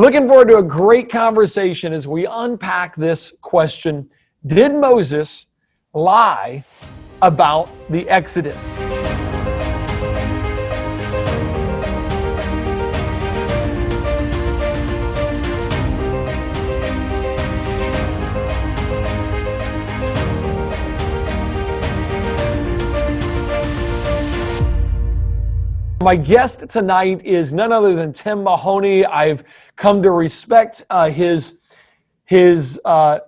Looking forward to a great conversation as we unpack this question: did Moses lie about the Exodus? My guest tonight is none other than Tim Mahoney. I've come to respect his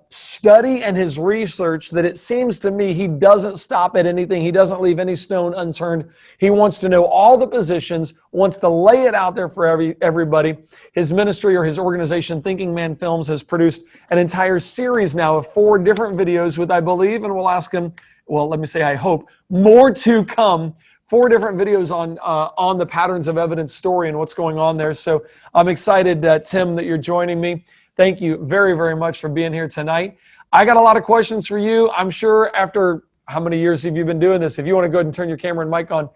study and his research, that it seems to me he doesn't stop at anything. He doesn't leave any stone unturned. He wants to know all the positions, wants to lay it out there for everybody. His ministry, or his organization, Thinking Man Films, has produced an entire series now of 4 different videos with, I believe, and we'll ask him, well, let me say I hope, more to come. 4 different videos on the patterns of evidence story and what's going on there. So I'm excited, Tim, that you're joining me. Thank you very, very much for being here tonight. I got a lot of questions for you. I'm sure after, how many years have you been doing this? If you want to go ahead and turn your camera and mic on,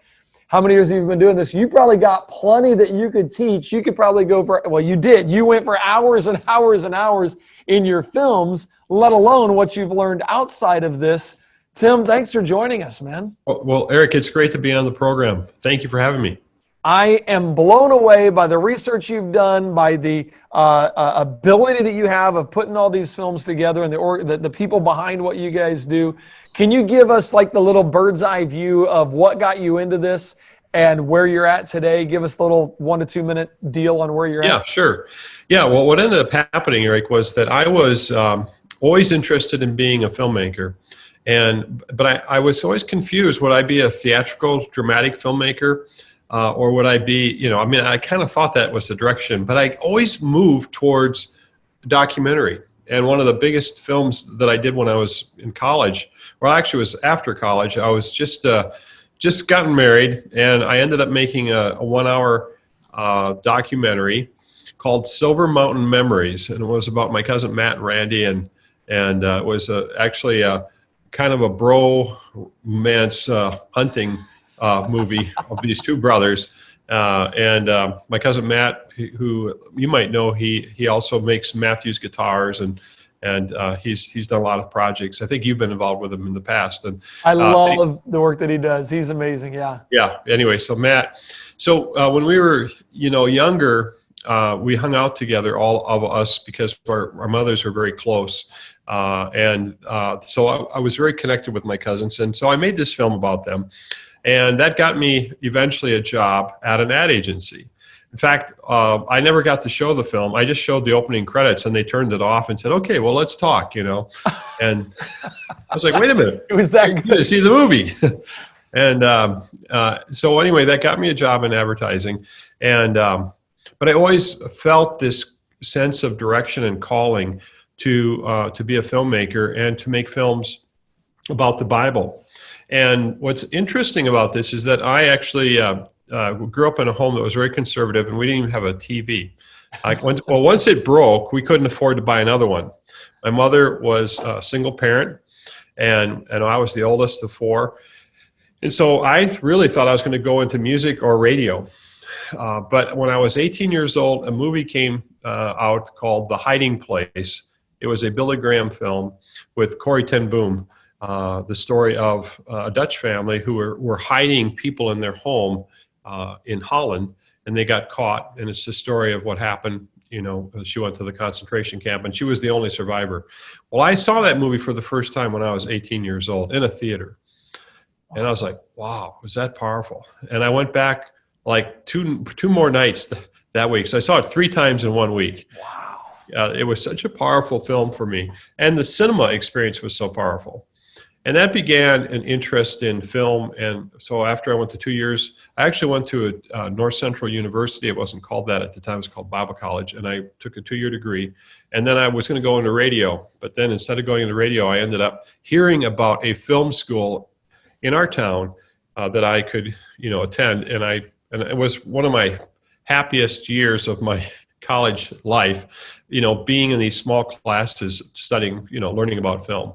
how many years have you been doing this? You probably got plenty that you could teach. You could probably go for, well, you did. You went for hours and hours and hours in your films, let alone what you've learned outside of this. Tim, thanks for joining us, man. Well, Eric, it's great to be on the program. Thank you for having me. I am blown away by the research you've done, by the ability that you have of putting all these films together, and the people behind what you guys do. Can you give us like the little bird's eye view of what got you into this and where you're at today? Give us a little 1 to 2 minute deal on where you're at. Yeah, sure. Yeah, well, what ended up happening, Eric, was that I was always interested in being a filmmaker. But I was always confused. Would I be a theatrical, dramatic filmmaker? Or would I be, I kind of thought that was the direction. But I always moved towards documentary. And one of the biggest films that I did when I was in college, well, actually it was after college, I was just gotten married. And I ended up making a 1-hour documentary called Silver Mountain Memories. And it was about my cousin Matt and Randy. And it was actually a kind of a bromance hunting movie of these 2 brothers. My cousin Matt, who you might know, he also makes Matthews guitars, and he's done a lot of projects. I think you've been involved with him in the past. And I love the work that he does. He's amazing. Yeah. Yeah. Anyway, so Matt, when we were, younger, we hung out together, all of us, because our mothers were very close. So I was very connected with my cousins. And so I made this film about them. And that got me eventually a job at an ad agency. In fact, I never got to show the film. I just showed the opening credits, and they turned it off and said, okay, well, let's talk, And I was like, wait a minute. It was that good. See the movie. So anyway, that got me a job in advertising. But I always felt this sense of direction and calling to be a filmmaker and to make films about the Bible. And what's interesting about this is that I actually grew up in a home that was very conservative, and we didn't even have a TV. Once it broke, we couldn't afford to buy another one. My mother was a single parent, and I was the oldest of 4. And so I really thought I was going to go into music or radio. But when I was 18 years old, a movie came out called The Hiding Place. It was a Billy Graham film with Corrie ten Boom, the story of a Dutch family who were hiding people in their home in Holland, and they got caught. And it's the story of what happened. She went to the concentration camp, and she was the only survivor. Well, I saw that movie for the first time when I was 18 years old in a theater. And I was like, wow, was that powerful? And I went back like two more nights that week. So I saw it 3 times in 1 week. Wow. It was such a powerful film for me. And the cinema experience was so powerful. And that began an interest in film. And so after I went to 2 years, I actually went to a North Central University. It wasn't called that at the time. It was called Bible College. And I took a 2-year degree. And then I was going to go into radio. But then instead of going into radio, I ended up hearing about a film school in our town that I could, attend. And it was one of my happiest years of my college life, being in these small classes, studying, learning about film.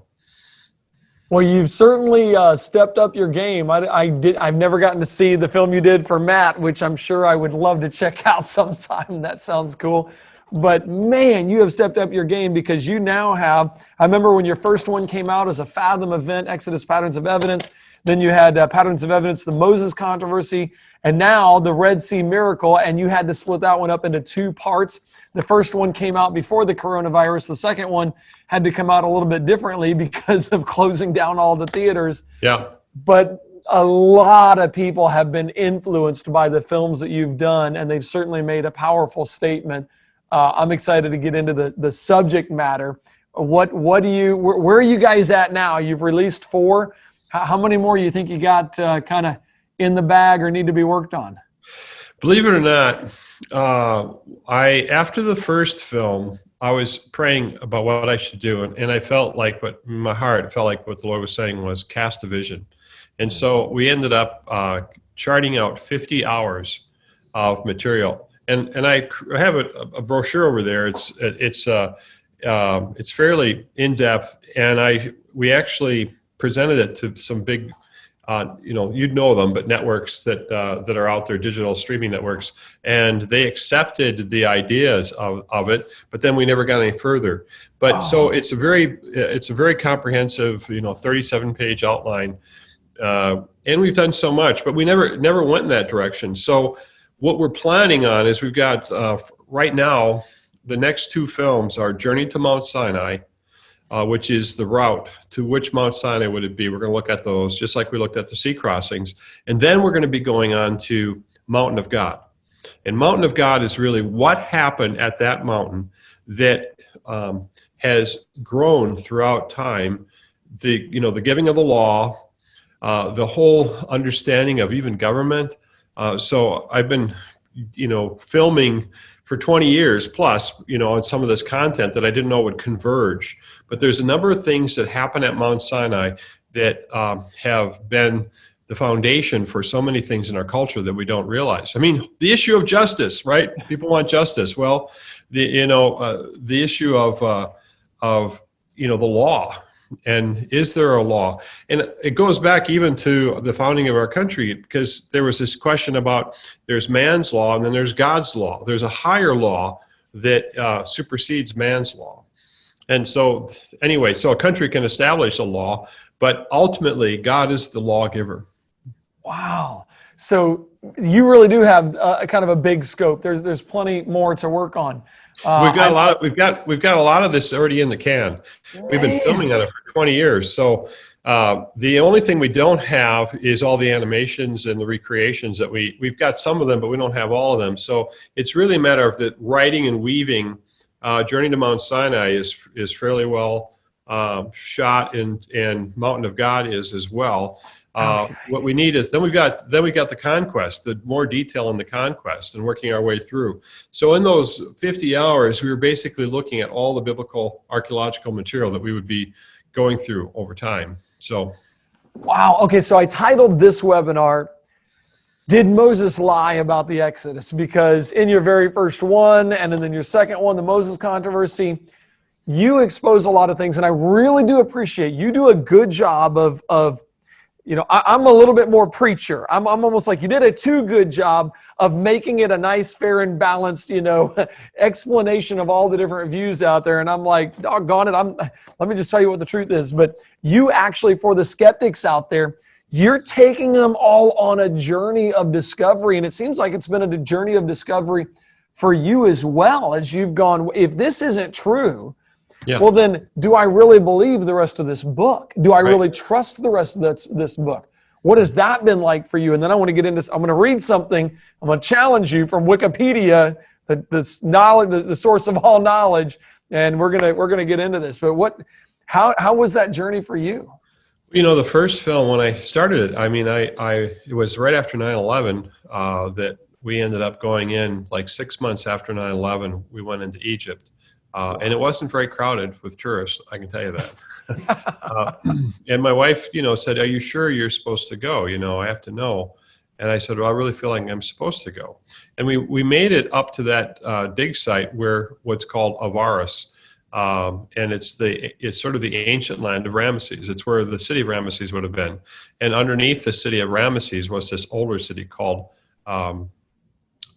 Well, you've certainly stepped up your game. I've never gotten to see the film you did for Matt, which I'm sure I would love to check out sometime. That sounds cool. But man, you have stepped up your game, because you now have, I remember when your first one came out as a Fathom event, Exodus Patterns of Evidence. Then you had Patterns of Evidence, the Moses controversy, and now the Red Sea miracle. And you had to split that one up into two parts. The first one came out before the coronavirus. The second one had to come out a little bit differently because of closing down all the theaters. Yeah. But a lot of people have been influenced by the films that you've done, and they've certainly made a powerful statement. I'm excited to get into the subject matter. Where are you guys at now? You've released 4. How many more you think you got kind of in the bag or need to be worked on? Believe it or not, after the first film, I was praying about what I should do, and I felt like, what in my heart, it felt like what the Lord was saying was cast a vision. And so we ended up charting out 50 hours of material, and I have a brochure over there. It's fairly in depth, and we actually presented it to some big, you'd know them, but networks that are out there, digital streaming networks, and they accepted the ideas of it, but then we never got any further. But so it's a very comprehensive, 37-page outline, and we've done so much, but we never went in that direction. So what we're planning on is we've got right now the next 2 films are Journey to Mount Sinai, which is the route to which Mount Sinai would it be. We're going to look at those just like we looked at the sea crossings. And then we're going to be going on to Mountain of God. And Mountain of God is really what happened at that mountain that has grown throughout time. The giving of the law, the whole understanding of even government. So I've been, filming for 20 years plus, on some of this content that I didn't know would converge. But there's a number of things that happen at Mount Sinai that have been the foundation for so many things in our culture that we don't realize. I mean, the issue of justice, right? People want justice. Well, the issue of the law. And is there a law? And it goes back even to the founding of our country, because there was this question about there's man's law and then there's God's law. There's a higher law that supersedes man's law. And so anyway, so a country can establish a law, but ultimately God is the lawgiver. Wow. So you really do have a kind of a big scope. There's plenty more to work on. We've got a lot of this already in the can. We've been filming on it for 20 years. So the only thing we don't have is all the animations and the recreations that we've got some of them, but we don't have all of them. So it's really a matter of the writing and weaving. Journey to Mount Sinai is fairly well shot, and Mountain of God is as well. Okay. What we need is then we got the conquest, the more detail in the conquest, and working our way through. So in those 50 hours, we were basically looking at all the biblical archaeological material that we would be going through over time. So, wow. Okay, so I titled this webinar, "Did Moses Lie About the Exodus?" Because in your very first one, and then your second one, the Moses controversy, you expose a lot of things, and I really do appreciate you do a good job of I'm a little bit more preacher. I'm almost like you did a too good job of making it a nice, fair, and balanced, explanation of all the different views out there. And I'm like, doggone it, let me just tell you what the truth is. But you actually, for the skeptics out there, you're taking them all on a journey of discovery. And it seems like it's been a journey of discovery for you as well, as you've gone, if this isn't true, yeah, well, then do I really believe the rest of this book? Do I really trust the rest of this book? What has that been like for you? And then I want to get into, I'm going to read something. I'm going to challenge you from Wikipedia, the knowledge, the source of all knowledge, and we're going to get into this. But how was that journey for you? The first film, when I started it, I mean, it was right after 9/11 that we ended up going in, like 6 months after 9/11, we went into Egypt. And it wasn't very crowded with tourists, I can tell you that. And my wife, said, "Are you sure you're supposed to go? I have to know." And I said, "Well, I really feel like I'm supposed to go." And we made it up to that dig site where what's called Avaris. And it's sort of the ancient land of Ramesses. It's where the city of Ramesses would have been. And underneath the city of Ramesses was this older city called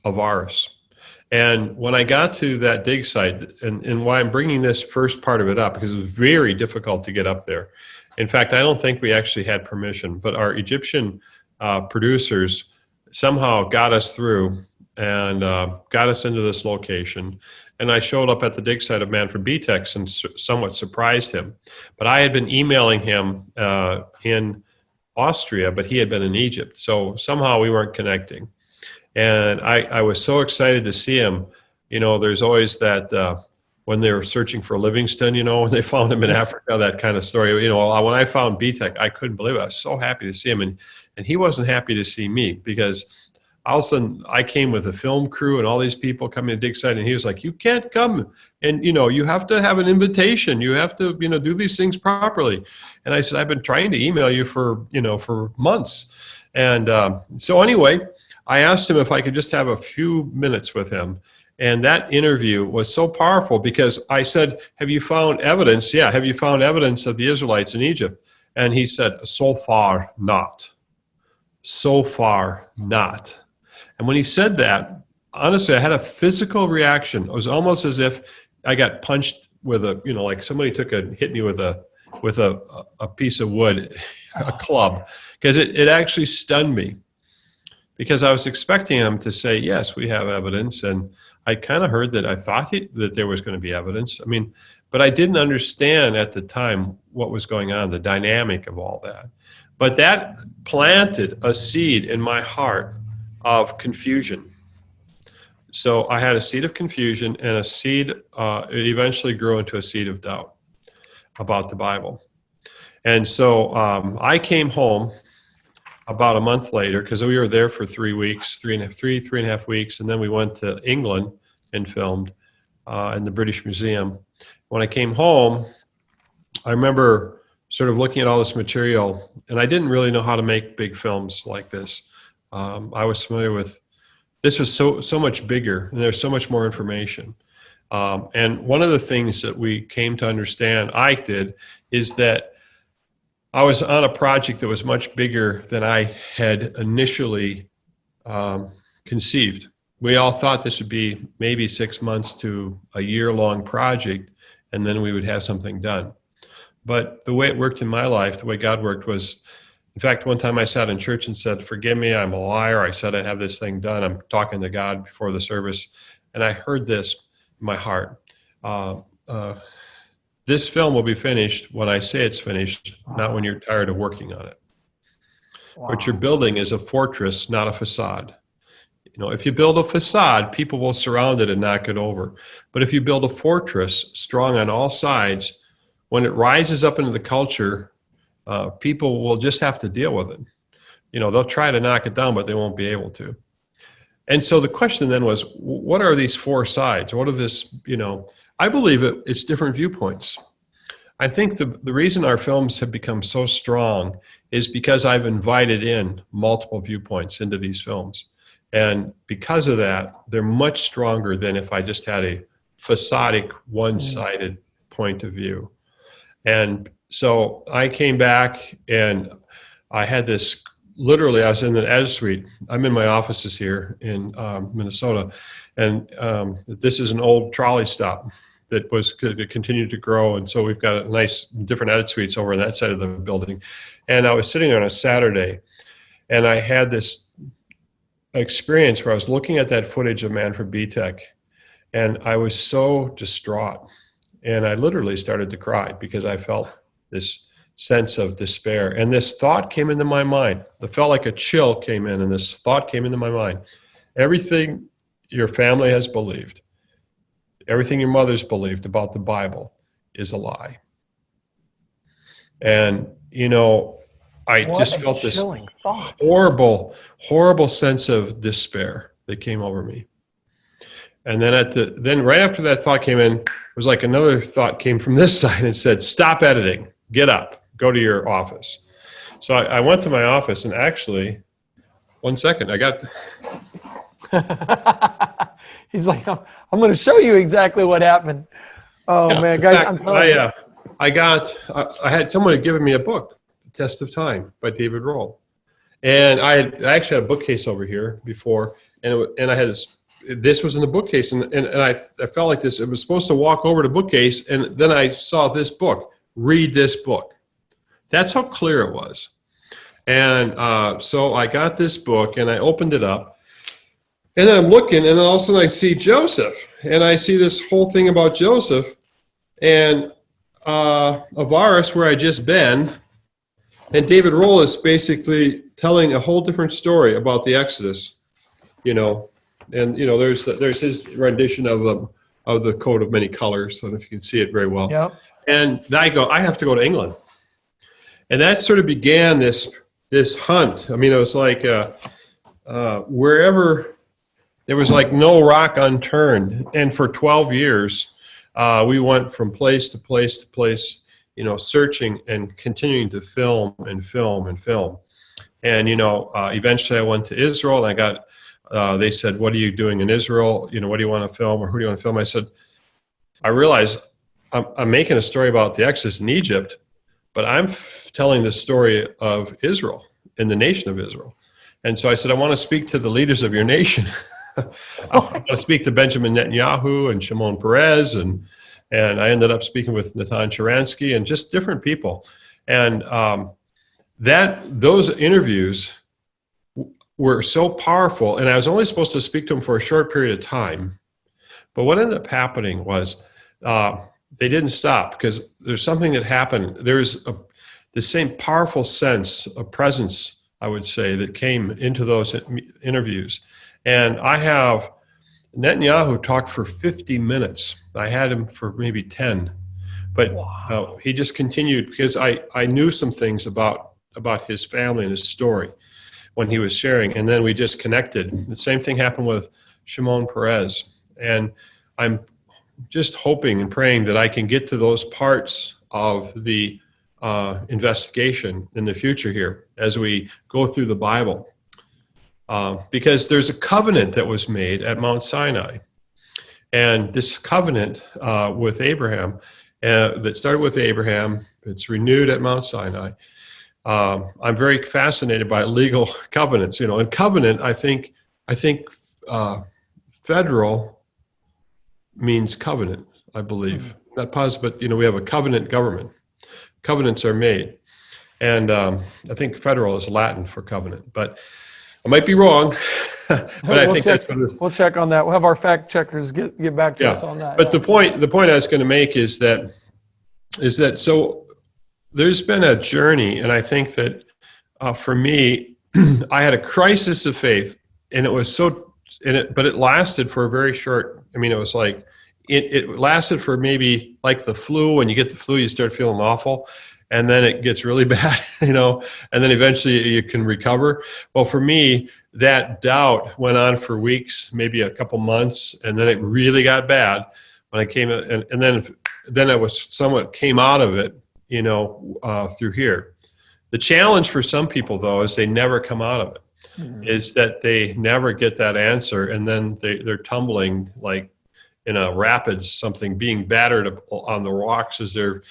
Avaris. And when I got to that dig site, and why I'm bringing this first part of it up, because it was very difficult to get up there. In fact, I don't think we actually had permission, but our Egyptian producers somehow got us through and got us into this location. And I showed up at the dig site of Manfred Bitex and somewhat surprised him. But I had been emailing him in Austria, but he had been in Egypt. So somehow we weren't connecting. And I was so excited to see him. You know, there's always that when they were searching for Livingston, you know, when they found him in Africa, that kind of story. You know, when I found BTEC, I couldn't believe it. I was so happy to see him. And he wasn't happy to see me, because all of a sudden I came with a film crew and all these people coming to dig site. And he was like, you can't come. And, you know, you have to have an invitation. You have to, you know, do these things properly. And I said, I've been trying to email you for months. And so anyway, I asked him if I could just have a few minutes with him. And that interview was so powerful, because I said, have you found evidence? Yeah. Have you found evidence of the Israelites in Egypt? And he said, so far, not. So far, not. And when he said that, honestly, I had a physical reaction. It was almost as if I got punched with a, you know, like somebody hit me with a piece of wood, a club, because it actually stunned me. Because I was expecting him to say, yes, we have evidence. And I kind of heard that I thought that there was going to be evidence. I mean, but I didn't understand at the time what was going on, the dynamic of all that. But that planted a seed in my heart of confusion. So I had a seed of confusion, and a seed, it eventually grew into a seed of doubt about the Bible. And so I came home about a month later, because we were there for 3 weeks, three and a half weeks. And then we went to England and filmed in the British Museum. When I came home, I remember sort of looking at all this material, and I didn't really know how to make big films like this. I was familiar with, this was so much bigger, and there's so much more information. And one of the things that we came to understand, I did, is that I was on a project that was much bigger than I had initially conceived. We all thought this would be maybe 6 months to a year-long project, and then we would have something done. But the way it worked in my life, the way God worked was, in fact, one time I sat in church and said, forgive me, I'm a liar. I said I'd have this thing done. I'm talking to God before the service, and I heard this in my heart. This film will be finished when I say it's finished, not when you're tired of working on it. Wow. What you're building is a fortress, not a facade. You know, if you build a facade, people will surround it and knock it over. But if you build a fortress strong on all sides, when it rises up into the culture, people will just have to deal with it. You know, they'll try to knock it down, but they won't be able to. And so the question then was, what are these four sides? What are this, you know, I believe it's different viewpoints. I think the reason our films have become so strong is because I've invited in multiple viewpoints into these films. And because of that, they're much stronger than if I just had a facadic, one-sided point of view. And so I came back, and I had this, literally, I was in the edit suite. I'm in my offices here in Minnesota, and this is an old trolley stop that continued to grow. And so we've got a nice different edit suites over on that side of the building. And I was sitting there on a Saturday, and I had this experience where I was looking at that footage of Manfred Bitex, and I was so distraught. And I literally started to cry because I felt this sense of despair. And this thought came into my mind. It felt like a chill came in, and this thought came into my mind. Everything your family has believed, everything your mother's believed about the Bible is a lie. And, you know, I just felt this horrible, horrible sense of despair that came over me. And then right after that thought came in, it was like another thought came from this side and said, stop editing, get up, go to your office. So I went to my office, and actually, 1 second, I got... He's like, I'm going to show you exactly what happened. Oh, yeah, man, guys, fact, I'm telling you. I had someone given me a book, The Test of Time by David Rohl. And I actually had a bookcase over here before, and I had this this was in the bookcase, and I felt like this. It was supposed to walk over to bookcase, and then I saw this book. Read this book. That's how clear it was. And so I got this book, and I opened it up, and I'm looking, and then all of a sudden I see Joseph, and I see this whole thing about Joseph, and Avaris, where I just been, and David Rohl is basically telling a whole different story about the Exodus, you know, and you know there's his rendition of the coat of many colors. I don't know if you can see it very well. Yep. And I go, I have to go to England, and that sort of began this hunt. I mean, it was like wherever there was like no rock unturned, and for 12 years we went from place to place to place, you know, searching and continuing to film and film and film. And, you know, eventually I went to Israel, and I got, they said, what are you doing in Israel? You know, what do you want to film, or who do you want to film? I said, I realized I'm making a story about the Exodus in Egypt, but I'm telling the story of Israel and the nation of Israel. And so I said, I want to speak to the leaders of your nation. I want to speak to Benjamin Netanyahu and Shimon Peres, and I ended up speaking with Natan Sharansky and just different people. And those interviews were so powerful, and I was only supposed to speak to them for a short period of time. But what ended up happening was they didn't stop, because there's something that happened. There's the same powerful sense of presence, I would say, that came into those interviews. And I have Netanyahu talked for 50 minutes. I had him for maybe 10. But wow. He just continued, because I knew some things about his family and his story when he was sharing. And then we just connected. The same thing happened with Shimon Peres. And I'm just hoping and praying that I can get to those parts of the investigation in the future here as we go through the Bible. Because there's a covenant that was made at Mount Sinai. And this covenant with Abraham, that started with Abraham, it's renewed at Mount Sinai. I'm very fascinated by legal covenants, you know, and covenant, I think federal means covenant, I believe. Not positive, but, you know, we have a covenant government. Covenants are made. And I think federal is Latin for covenant, but I might be wrong, but I think that's what it is. We'll check on that. We'll have our fact checkers get back to us on that. But the point I was going to make is that so there's been a journey, and I think that for me, I had a crisis of faith, and it was but it lasted for a very short. I mean, it was like it lasted for maybe like the flu. When you get the flu, you start feeling awful. And then it gets really bad, you know, and then eventually you can recover. Well, for me, that doubt went on for weeks, maybe a couple months, and then it really got bad when I came, and then I was somewhat came out of it, you know, through here. The challenge for some people, though, is they never come out of it, is that they never get that answer, and then they're tumbling like in a rapids, something being battered on the rocks as they're,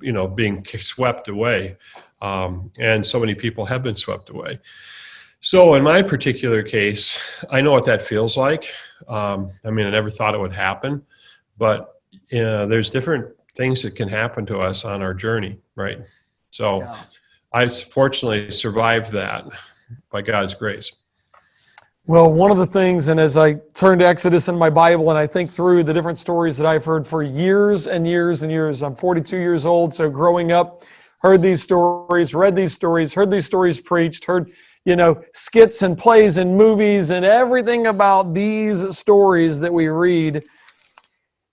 you know, being swept away. And so many people have been swept away. So in my particular case, I know what that feels like. I mean, I never thought it would happen, but you know, there's different things that can happen to us on our journey, right? So yeah. I fortunately survived that by God's grace. Well, one of the things, and as I turn to Exodus in my Bible and I think through the different stories that I've heard for years and years and years, I'm 42 years old, so growing up, heard these stories, read these stories, heard these stories preached, heard, you know, skits and plays and movies and everything about these stories that we read.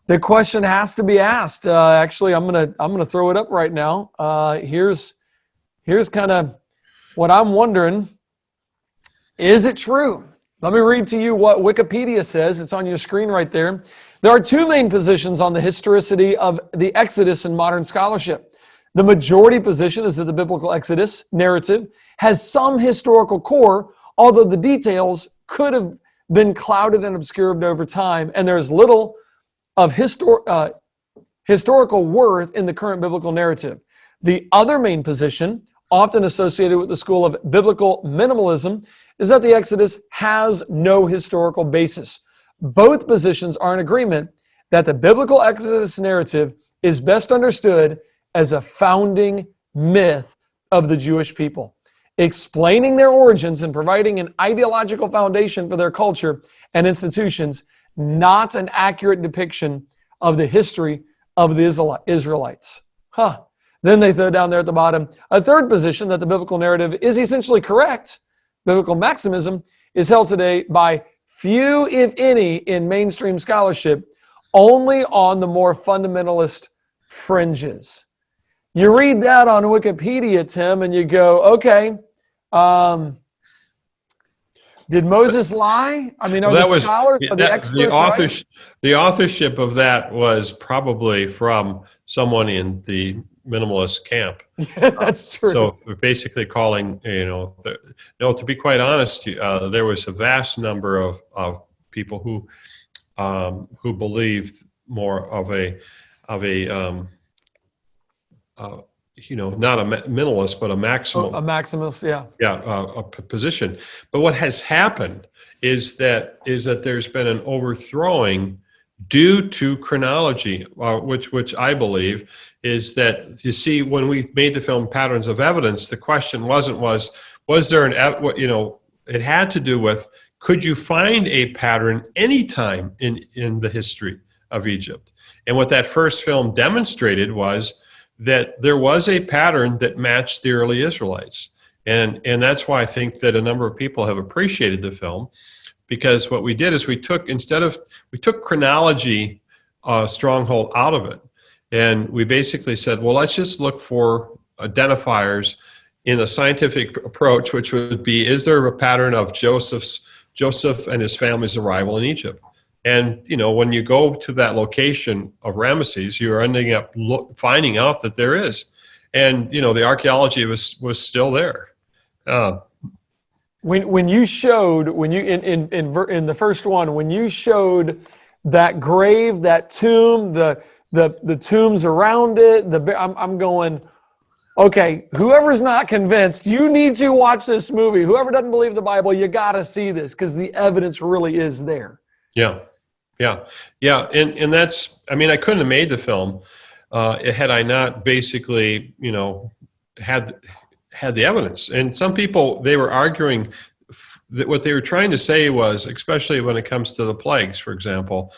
The question has to be asked. Actually, I'm gonna throw it up right now. Here's kind of what I'm wondering. Is it true? Let me read to you what Wikipedia says. It's on your screen right there. There are two main positions on the historicity of the Exodus in modern scholarship. The majority position is that the biblical Exodus narrative has some historical core, although the details could have been clouded and obscured over time, and there's little of historical worth in the current biblical narrative. The other main position, often associated with the school of biblical minimalism, is that the Exodus has no historical basis. both positions are in agreement that the biblical Exodus narrative is best understood as a founding myth of the Jewish people, explaining their origins and providing an ideological foundation for their culture and institutions, not an accurate depiction of the history of the Israelites. Then they throw down there at the bottom a third position, that the biblical narrative is essentially correct. Biblical maximism is held today by few, if any, in mainstream scholarship, only on the more fundamentalist fringes. You read that on Wikipedia, Tim, and you go, okay, did Moses lie? I mean, are the scholars, are the experts right? The authorship of that was probably from someone in the minimalist camp. That's true. So we're basically calling, to be quite honest, there was a vast number of people who believed more of a not a minimalist, but a maximal. A maximalist, yeah. A position. But what has happened is that there's been an overthrowing due to chronology, which I believe is that, you see, when we made the film Patterns of Evidence, the question was there it had to do with, could you find a pattern anytime in the history of Egypt? And what that first film demonstrated was that there was a pattern that matched the early Israelites. And that's why I think that a number of people have appreciated the film, because what we did is we took chronology stronghold out of it. And we basically said, well, let's just look for identifiers in a scientific approach, which would be, is there a pattern of Joseph and his family's arrival in Egypt? And, when you go to that location of Ramesses, you're ending up finding out that there is. And, the archaeology was still there. When you showed, in the first one, when you showed that grave, that tomb, the tombs around it, I'm going, okay, whoever's not convinced, you need to watch this movie. Whoever doesn't believe the Bible, you got to see this, because the evidence really is there. Yeah. And that's, I couldn't have made the film had I not basically, had the evidence. And some people, they were arguing that what they were trying to say was, especially when it comes to the plagues, for example,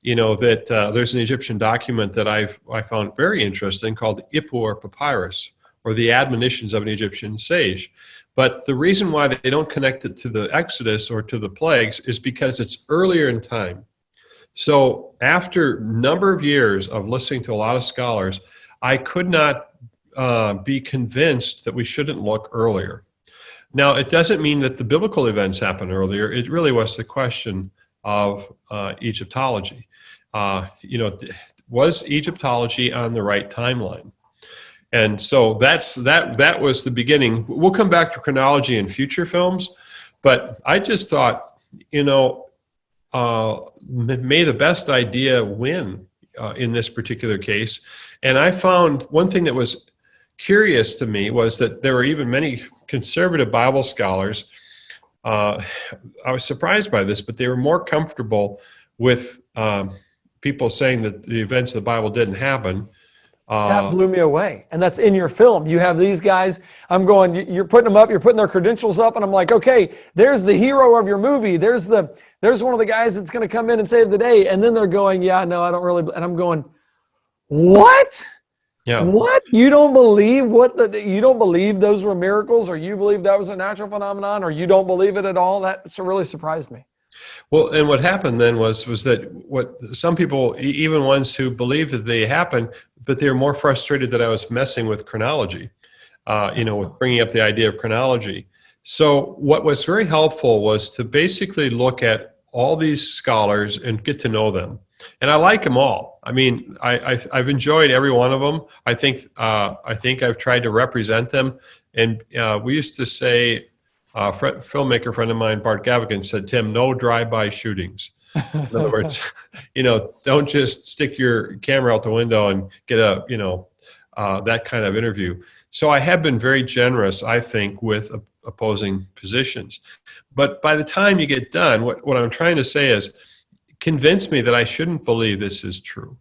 that there's an Egyptian document that I found very interesting called the Ippur Papyrus, or the admonitions of an Egyptian sage. But the reason why they don't connect it to the Exodus or to the plagues is because it's earlier in time. So after a number of years of listening to a lot of scholars, I could not be convinced that we shouldn't look earlier. Now, it doesn't mean that the biblical events happened earlier. It really was the question of Egyptology. Was Egyptology on the right timeline? And so that was the beginning. We'll come back to chronology in future films, but I just thought, may the best idea win in this particular case. And I found one thing that was curious to me was that there were even many conservative Bible scholars. I was surprised by this, but they were more comfortable with people saying that the events of the Bible didn't happen. That blew me away. And that's in your film. You have these guys, I'm going, you're putting them up, you're putting their credentials up, and I'm like, okay, there's the hero of your movie. There's one of the guys that's going to come in and save the day. And then they're going, yeah, no, I don't really, and I'm going, what? Yeah. What? You don't believe you don't believe those were miracles, or you believe that was a natural phenomenon, or you don't believe it at all? That really surprised me. Well, and what happened then was that what some people, even ones who believed that they happened, but they were more frustrated that I was messing with chronology, with bringing up the idea of chronology. So what was very helpful was to basically look at all these scholars and get to know them. And I like them all. I've enjoyed every one of them. I think I've tried to represent them. And we used to say, filmmaker friend of mine, Bart Gavigan, said, Tim, no drive-by shootings. In other words, don't just stick your camera out the window and get that kind of interview. So I have been very generous, I think, with opposing positions. But by the time you get done, what I'm trying to say is, convince me that I shouldn't believe this is true.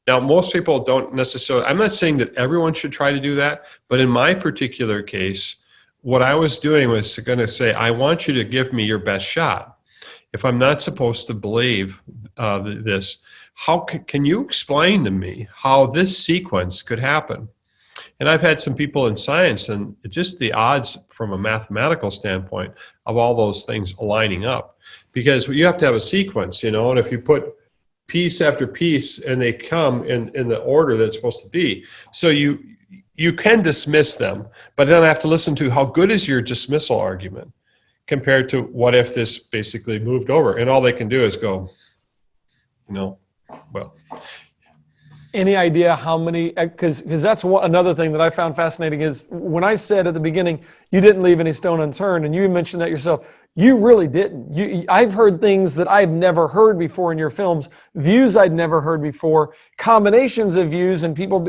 Now, most people don't necessarily, I'm not saying that everyone should try to do that, but in my particular case, what I was doing was going to say, I want you to give me your best shot. If I'm not supposed to believe this, how can you explain to me how this sequence could happen? And I've had some people in science, and just the odds from a mathematical standpoint of all those things aligning up, because you have to have a sequence, and if you put piece after piece and they come in the order that's supposed to be, so you can dismiss them, but then I have to listen to how good is your dismissal argument compared to what if this basically moved over, and all they can do is go, well. Any idea how many, because that's another thing that I found fascinating is when I said at the beginning, you didn't leave any stone unturned, and you mentioned that yourself, you really didn't. I've heard things that I've never heard before in your films, views I'd never heard before, combinations of views, and people.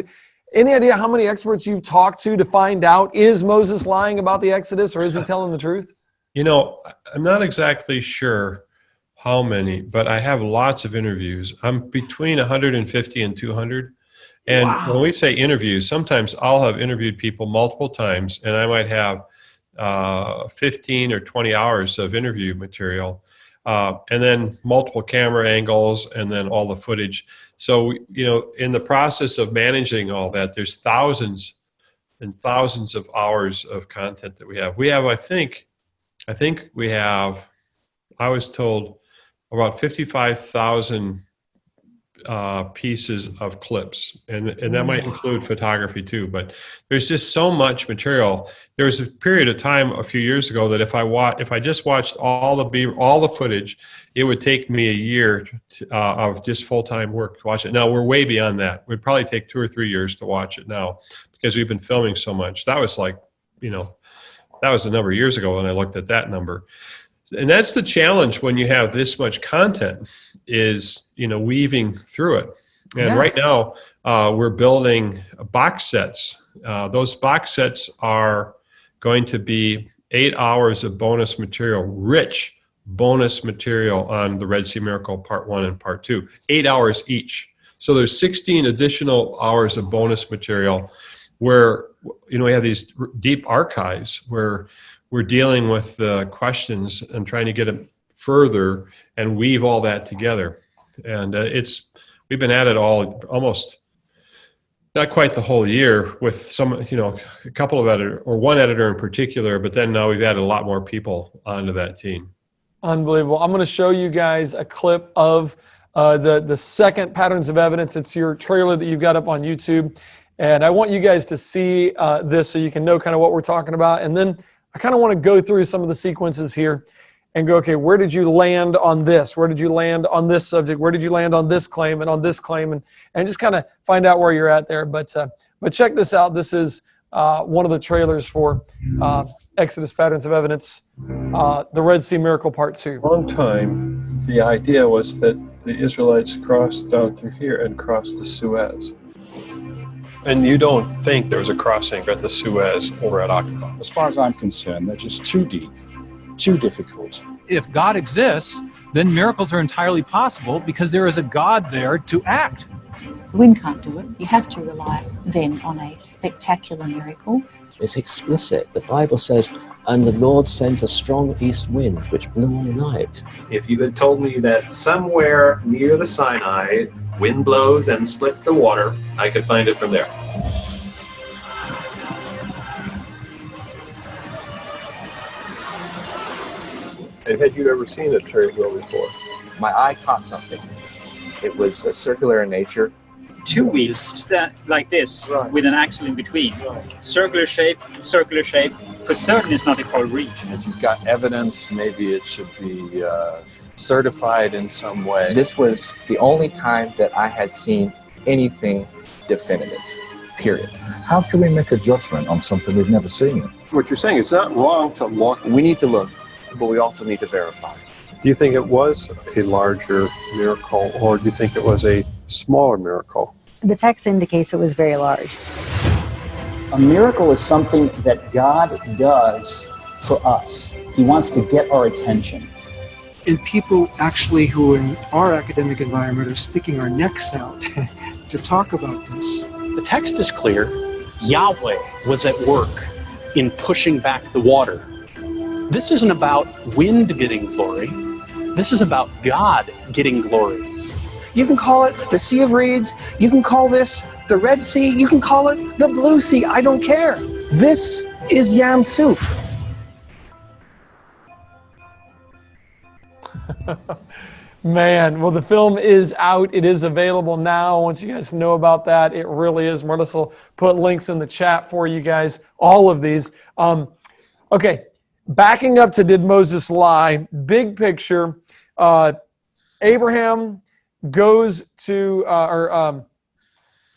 Any idea how many experts you've talked to find out, is Moses lying about the Exodus, or is he telling the truth? I'm not exactly sure how many, but I have lots of interviews. I'm between 150 and 200. And Wow. When we say interviews, sometimes I'll have interviewed people multiple times, and I might have 15 or 20 hours of interview material, and then multiple camera angles, and then all the footage. So, in the process of managing all that, there's thousands and thousands of hours of content that we have. We have, I think we have, I was told, about 55,000 pieces of clips, and that might include photography too. But there's just so much material. There was a period of time a few years ago that if I just watched all the footage, it would take me a year of just full-time work to watch it. Now we're way beyond that. It would probably take 2 or 3 years to watch it now because we've been filming so much. That was that was a number of years ago when I looked at that number. And that's the challenge when you have this much content is, weaving through it. And Yes. Right now, we're building box sets. Those box sets are going to be 8 hours of bonus material, rich bonus material on the Red Sea Miracle Part 1 and Part 2, 8 hours each. So there's 16 additional hours of bonus material where, we have these deep archives where we're dealing with the questions and trying to get it further and weave all that together. And we've been at it almost not quite the whole year with some, a couple of editors, or one editor in particular, but then now we've added a lot more people onto that team. Unbelievable. I'm going to show you guys a clip of the second Patterns of Evidence. It's your trailer that you've got up on YouTube. And I want you guys to see this so you can know kind of what we're talking about. And then I kind of want to go through some of the sequences here and go, okay, where did you land on this? Where did you land on this subject? Where did you land on this claim and on this claim? And just kind of find out where you're at there. But check this out. This is one of the trailers for Exodus Patterns of Evidence, the Red Sea Miracle Part 2. Long time, the idea was that the Israelites crossed down through here and crossed the Suez. And you don't think there was a crossing at the Suez or at Aqaba? As far as I'm concerned, they're just too deep, too difficult. If God exists, then miracles are entirely possible because there is a God there to act. The wind can't do it. You have to rely then on a spectacular miracle. It's explicit. The Bible says, and the Lord sent a strong east wind which blew all night. If you had told me that somewhere near the Sinai, wind blows and splits the water, I could find it from there. And had you ever seen a trailer before? My eye caught something. It was circular in nature. 2 wheels stand like this, Right. with an axle in between. Right. Circular shape. For certain, it's not a coral reef. If you've got evidence, maybe it should be certified in some way. This was the only time that I had seen anything definitive, period. How can we make a judgment on something we've never seen? What you're saying, it's not wrong to look. We need to look, but we also need to verify. Do you think it was a larger miracle, or do you think it was a smaller miracle? The text indicates it was very large. A miracle is something that God does for us. He wants to get our attention. And people actually who in our academic environment are sticking our necks out to talk about this. The text is clear. Yahweh was at work in pushing back the water. This isn't about wind getting glory. This is about God getting glory. You can call it the Sea of Reeds. You can call this the Red Sea. You can call it the Blue Sea. I don't care. This is Yam Suf. Man, well, the film is out. It is available now. I want you guys to know about that. It really is. Melissa will put links in the chat for you guys, all of these. Okay, backing up to Did Moses Lie? Big picture. Abraham goes to,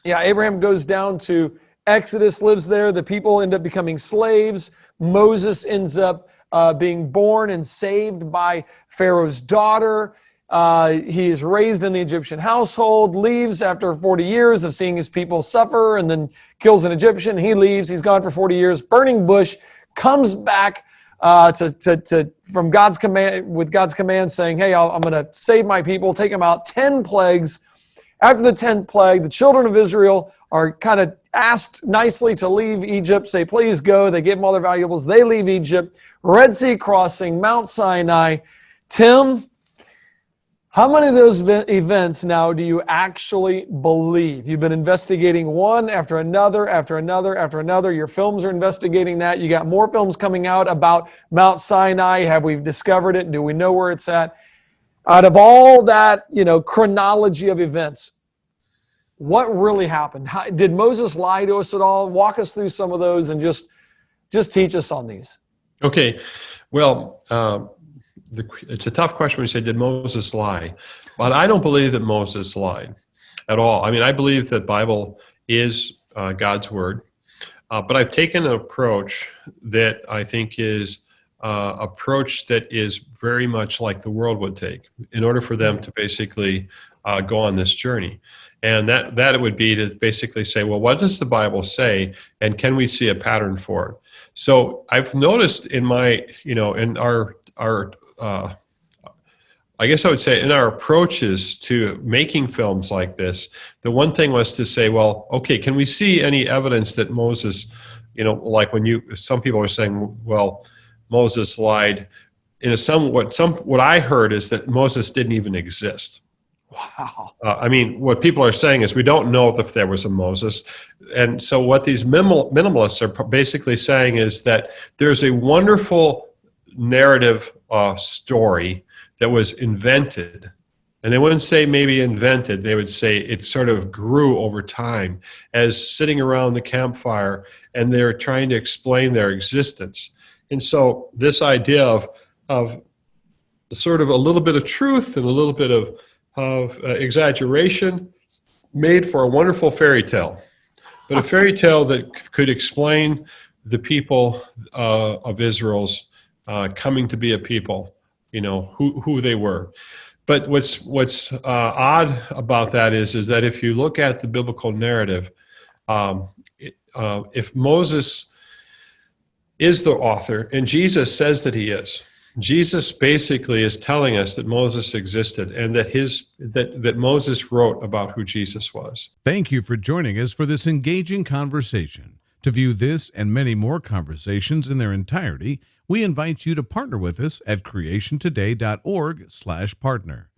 Abraham goes down to Exodus, lives there. The people end up becoming slaves. Moses ends up being born and saved by Pharaoh's daughter. He is raised in the Egyptian household, leaves after 40 years of seeing his people suffer, and then kills an Egyptian. He leaves. He's gone for 40 years. Burning bush, comes back from God's command, with God's command saying, hey, I'm going to save my people, take them out. 10 plagues. After the 10th plague, the children of Israel are kind of asked nicely to leave Egypt, say, please go. They give them all their valuables. They leave Egypt. Red Sea crossing, Mount Sinai. Tim, how many of those events now do you actually believe? You've been investigating one after another, after another, after another. Your films are investigating that. You got more films coming out about Mount Sinai. Have we discovered it? Do we know where it's at? Out of all that, chronology of events, what really happened? Did Moses lie to us at all? Walk us through some of those and just teach us on these. Okay. Well, it's a tough question when you say, did Moses lie? But I don't believe that Moses lied at all. I mean, I believe that Bible is God's word. But I've taken an approach that I think is approach that is very much like the world would take in order for them to basically go on this journey. And that would be to basically say, well, what does the Bible say? And can we see a pattern for it? So I've noticed in my, in our I guess I would say in our approaches to making films like this, the one thing was to say, well, okay, can we see any evidence that Moses, like some people are saying, well, Moses lied. What I heard is that Moses didn't even exist. Wow. What people are saying is we don't know if there was a Moses. And so what these minimalists are basically saying is that there's a wonderful narrative story that was invented. And they wouldn't say maybe invented. They would say it sort of grew over time as sitting around the campfire and they're trying to explain their existence. And so this idea of sort of a little bit of truth and a little bit of exaggeration made for a wonderful fairy tale. But a fairy tale that could explain the people of Israel's coming to be a people, who they were. But what's odd about that is that if you look at the biblical narrative, if Moses is the author, and Jesus says that he is, Jesus basically is telling us that Moses existed and that Moses wrote about who Jesus was. Thank you for joining us for this engaging conversation. To view this and many more conversations in their entirety, we invite you to partner with us at creationtoday.org/partner.